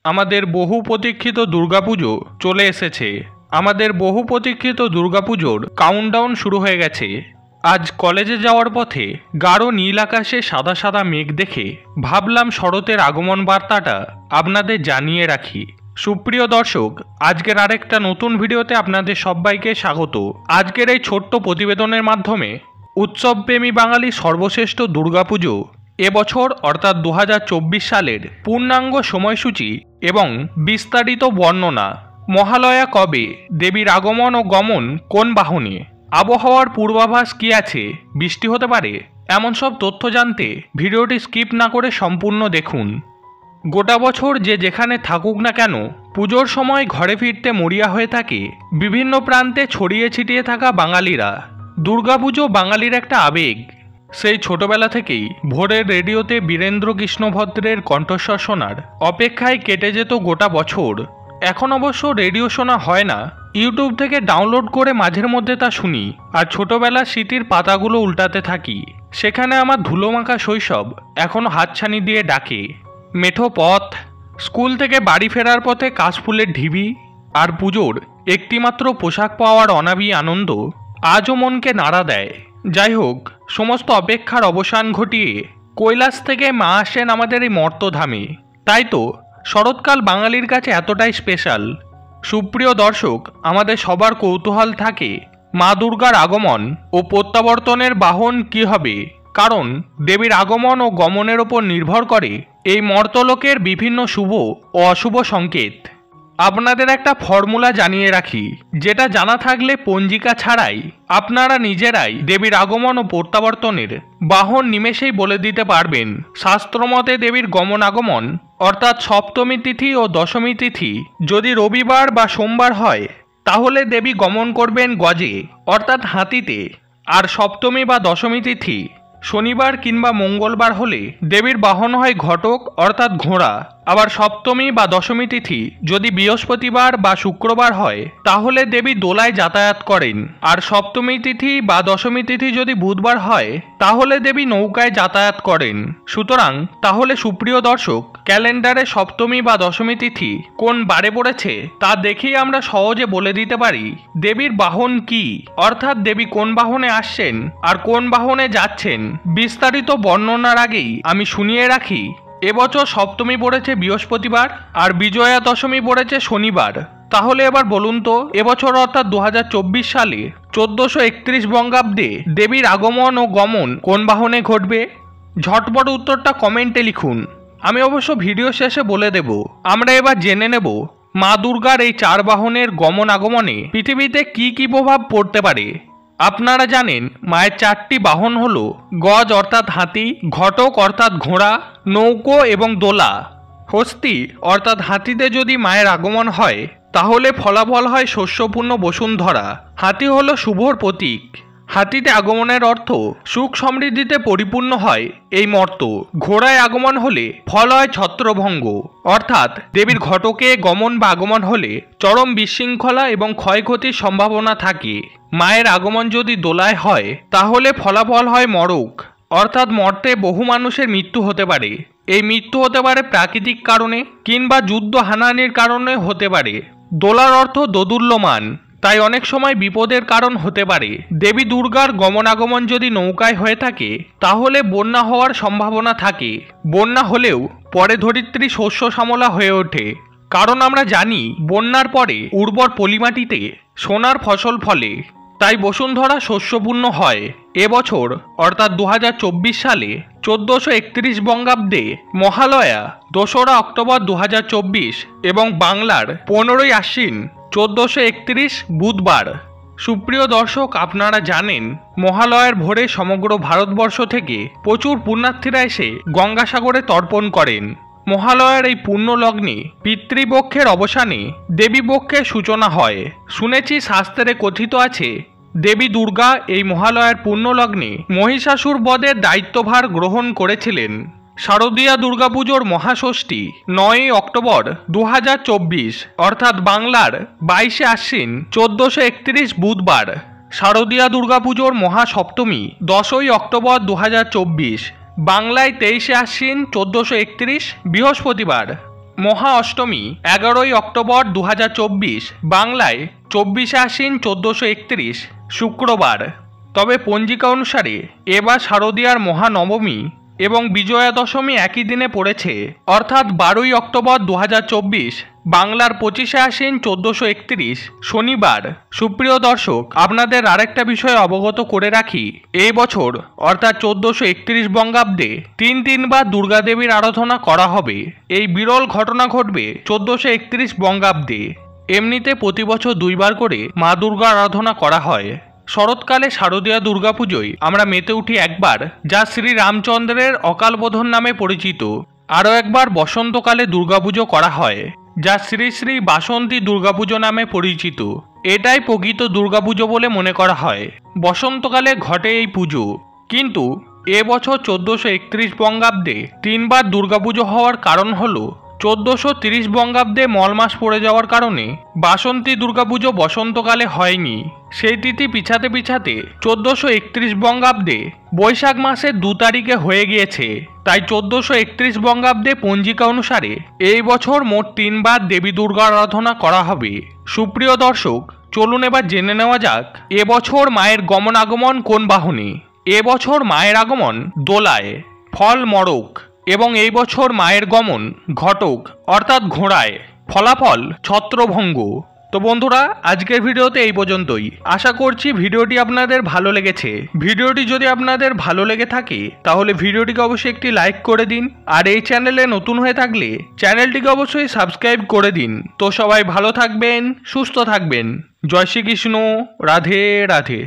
আমাদের বহু প্রতীক্ষিত দুর্গাপুজো চলে এসেছে। আমাদের বহু প্রতীক্ষিত দুর্গাপুজোর কাউন্টডাউন শুরু হয়ে গেছে। আজ কলেজে যাওয়ার পথে গাঢ় নীল আকাশে সাদা সাদা মেঘ দেখে ভাবলাম শরতের আগমন বার্তাটা আপনাদের জানিয়ে রাখি। সুপ্রিয় দর্শক, আজকের আরেকটা নতুন ভিডিওতে আপনাদের সবাইকে স্বাগত। আজকের এই ছোট্ট প্রতিবেদনের মাধ্যমে উৎসবপ্রেমী বাঙালি সর্বশ্রেষ্ঠ দুর্গাপুজো এবছর অর্থাৎ 2024 সালের পূর্ণাঙ্গ সময়সূচি এবং বিস্তারিত বর্ণনা, মহালয়া কবে, দেবীর আগমন ও গমন কোন বাহনে, আবহাওয়ার পূর্বাভাস কী আছে, বৃষ্টি হতে পারে, এমন সব তথ্য জানতে ভিডিওটি স্কিপ না করে সম্পূর্ণ দেখুন। গোটা বছর যে যেখানে থাকুক না কেন, পুজোর সময় ঘরে ফিরতে মরিয়া হয়ে থাকে বিভিন্ন প্রান্তে ছড়িয়ে ছিটিয়ে থাকা বাঙালিরা। দুর্গাপুজো বাঙালির একটা আবেগ। সেই ছোটবেলা থেকেই ভোরের রেডিওতে বীরেন্দ্র কৃষ্ণ ভদ্রের কণ্ঠস্বর শোনার অপেক্ষায় কেটে যেত গোটা বছর। এখন অবশ্য রেডিও শোনা হয় না, ইউটিউব থেকে ডাউনলোড করে মাঝের মধ্যে তা শুনি আর ছোটবেলার স্মৃতির পাতাগুলো উল্টাতে থাকি। সেখানে আমার ধুলোমাখা শৈশব এখনও হাতছানি দিয়ে ডাকে। মেঠো পথ, স্কুল থেকে বাড়ি ফেরার পথে কাশফুলের ঢিবি আর পুজোর একটিমাত্র পোশাক পাওয়ার অনাবি আনন্দ আজও মনকে নাড়া দেয়। যাই হোক, সমস্ত অপেক্ষার অবসান ঘটিয়ে কৈলাস থেকে মা আসেন আমাদের এই মর্তধামে। তাই তো শরৎকাল বাঙালির কাছে এতটাই স্পেশাল। সুপ্রিয় দর্শক, আমাদের সবার কৌতূহল থাকে মা দুর্গার আগমন ও প্রত্যাবর্তনের বাহন কী হবে, কারণ দেবীর আগমন ও গমনের ওপর নির্ভর করে এই মর্তলোকের বিভিন্ন শুভ ও অশুভ সংকেত। আপনাদের একটা ফর্মুলা জানিয়ে রাখি, যেটা জানা থাকলে পঞ্জিকা ছাড়াই আপনারা নিজেরাই দেবীর আগমন ও প্রত্যাবর্তনের বাহন নিমেষেই বলে দিতে পারবেন। শাস্ত্রমতে দেবীর গমন আগমন অর্থাৎ সপ্তমী তিথি ও দশমী তিথি যদি রবিবার বা সোমবার হয়, তাহলে দেবী গমন করবেন গজে অর্থাৎ হাতিতে। আর সপ্তমী বা দশমী তিথি শনিবার কিংবা মঙ্গলবার হলে দেবীর বাহন হয় ঘটক অর্থাৎ ঘোড়া। আবার সপ্তমী বা দশমী তিথি যদি বৃহস্পতিবার বা শুক্রবার হয়, তাহলে দেবী দোলায় যাতায়াত করেন। আর সপ্তমী তিথি বা দশমী তিথি যদি বুধবার হয়, তাহলে দেবী নৌকায় যাতায়াত করেন। সুতরাং তাহলে সুপ্রিয় দর্শক, ক্যালেন্ডারে সপ্তমী বা দশমী তিথি কোন বারে পড়েছে তা দেখেই আমরা সহজে বলে দিতে পারি দেবীর বাহন কি, অর্থাৎ দেবী কোন বাহনে আসছেন আর কোন বাহনে যাচ্ছেন। বিস্তারিত বর্ণনার আগেই আমি শুনিয়ে রাখি, এবছর সপ্তমী পড়েছে বৃহস্পতিবার আর বিজয়া দশমী পড়েছে শনিবার। তাহলে এবার বলুন তো, এবছর অর্থাৎ 2024 সালে 1431 বঙ্গাব্দে দেবীর আগমন ও গমন কোন বাহনে ঘটবে? ঝটপট উত্তরটা কমেন্টে লিখুন, আমি অবশ্য ভিডিও শেষে বলে দেব। আমরা এবার জেনে নেব মা দুর্গার এই চার বাহনের গমন আগমনে পৃথিবীতে কি কি প্রভাব পড়তে পারে। আপনারা জানেন মায়ের চারটি বাহন হলো গজ অর্থাৎ হাতি, ঘটক অর্থাৎ ঘোড়া, নৌকো এবং দোলা। হস্তি অর্থাৎ হাতিতে যদি মায়ের আগমন হয়, তাহলে ফলাফল হয় শস্যপূর্ণ বসুন্ধরা। হাতি হলো শুভর প্রতীক। হাতিতে আগমনের অর্থ সুখ সমৃদ্ধিতে পরিপূর্ণ হয় এই মর্ত। ঘোড়ায় আগমন হলে ফল হয় ছত্রভঙ্গ, অর্থাৎ দেবীর ঘটকে গমন বা আগমন হলে চরম বিশৃঙ্খলা এবং ক্ষয়ক্ষতির সম্ভাবনা থাকে। মায়ের আগমন যদি দোলায় হয়, তাহলে ফলাফল হয় মরক, অর্থাৎ মর্তে বহু মানুষের মৃত্যু হতে পারে। এই মৃত্যু হতে পারে প্রাকৃতিক কারণে কিংবা যুদ্ধ হানাহানির কারণে হতে পারে। দোলার অর্থ দোদুল্যমান, তাই অনেক সময় বিপদের কারণ হতে পারে। দেবী দুর্গার গমনাগমন যদি নৌকায় হয়ে থাকে, তাহলে বন্যা হওয়ার সম্ভাবনা থাকে। বন্যা হলেও পরে ধরিত্রী শস্য শ্যামলা হয়ে ওঠে, কারণ আমরা জানি বন্যার পরে উর্বর পলিমাটিতে সোনার ফসল ফলে, তাই বসুন্ধরা শস্যপূর্ণ হয়। এবছর অর্থাৎ 2024 সালে 1431 বঙ্গাব্দে মহালয়া 2রা অক্টোবর 2024 এবং বাংলার 15ই আশ্বিন 1431 বুধবার। সুপ্রিয় দর্শক, আপনারা জানেন মহালয়ার ভোরে সমগ্র ভারতবর্ষ থেকে প্রচুর পুণ্যার্থীরা এসে গঙ্গাসাগরে তর্পণ করেন। মহালয়ার এই পুণ্য লগ্নে পিতৃপক্ষের অবসানে দেবীপক্ষের সূচনা হয়। শুনেছি শাস্ত্রে কথিত আছে, দেবী দুর্গা এই মহালয়ার পুণ্য লগ্নে মহিষাসুর বধের দায়িত্বভার গ্রহণ করেছিলেন। শারদীয়া দুর্গাপুজোর মহাষষ্ঠী 9ই অক্টোবর 2024 অর্থাৎ বাংলার 22শে আশ্বিন 1431 বুধবার। শারদীয়া দুর্গাপুজোর মহাসপ্তমী 10ই অক্টোবর 2024 বাংলায় 23শে আশ্বিন 1431 বৃহস্পতিবার। মহা অষ্টমী 11ই অক্টোবর 2024, বাংলায় 24শে আশ্বিন 1431, শুক্রবার। তবে পঞ্জিকা অনুসারে এবার শারদীয়ার মহানবমী এবং বিজয়া দশমী একই দিনে পড়েছে, অর্থাৎ 12ই অক্টোবর 2024, বাংলার 25শে আশ্বিন 1431, শনিবার। সুপ্রিয় দর্শক, আপনাদের আরেকটা বিষয় অবগত করে রাখি, এই বছর অর্থাৎ 1431 বঙ্গাব্দে তিনবার দুর্গাদেবীর আরাধনা করা হবে। এই বিরল ঘটনা ঘটবে 1431 বঙ্গাব্দে। এমনিতে প্রতি বছর 2 বার করে মা দুর্গা আরাধনা করা হয়। শরৎকালে শারদীয়া দুর্গাপুজোয় আমরা মেতে উঠি একবার, যা শ্রী রামচন্দ্রের অকাল বোধন নামে পরিচিত। আরও একবার বসন্তকালে দুর্গাপুজো করা হয়, যা শ্রী শ্রী বাসন্তী দুর্গাপুজো নামে পরিচিত। এটাই প্রকৃত দুর্গাপুজো বলে মনে করা হয়। বসন্তকালে ঘটে এই পুজো, কিন্তু এবছর 1431 বঙ্গাব্দে 3 বার দুর্গাপুজো হওয়ার কারণ হলো 1430 বঙ্গাব্দে মল মাস পড়ে যাওয়ার কারণে বাসন্তী দুর্গাপুজো বসন্তকালে হয়নি। সেই তিথি পিছাতে 1431 বঙ্গাব্দে বৈশাখ মাসের 2 তারিখে হয়ে গিয়েছে। তাই 1431 বঙ্গাব্দে পঞ্জিকা অনুসারে এই বছর মোট 3 বার দেবী দুর্গা আরাধনা করা হবে। সুপ্রিয় দর্শক, চলুন এবার জেনে নেওয়া যাক এবছর মায়ের গমন আগমন কোন বাহনে। এবছর মায়ের আগমন দোলায়, ফল মড়ক, এবং এই বছর মায়ের গমন ঘটক অর্থাৎ ঘোড়ায়, ফলাফল ছত্রভঙ্গ। তো বন্ধুরা, আজকের ভিডিওতে এই পর্যন্তই। আশা করছি ভিডিওটি আপনাদের ভালো লেগেছে। ভিডিওটি যদি আপনাদের ভালো লেগে থাকে তাহলে ভিডিওটিকে অবশ্যই একটি লাইক করে দিন, আর এই চ্যানেলে নতুন হয়ে থাকলে চ্যানেলটিকে অবশ্যই সাবস্ক্রাইব করে দিন। তো সবাই ভালো থাকবেন, সুস্থ থাকবেন। জয় শ্রীকৃষ্ণ, রাধে রাধে।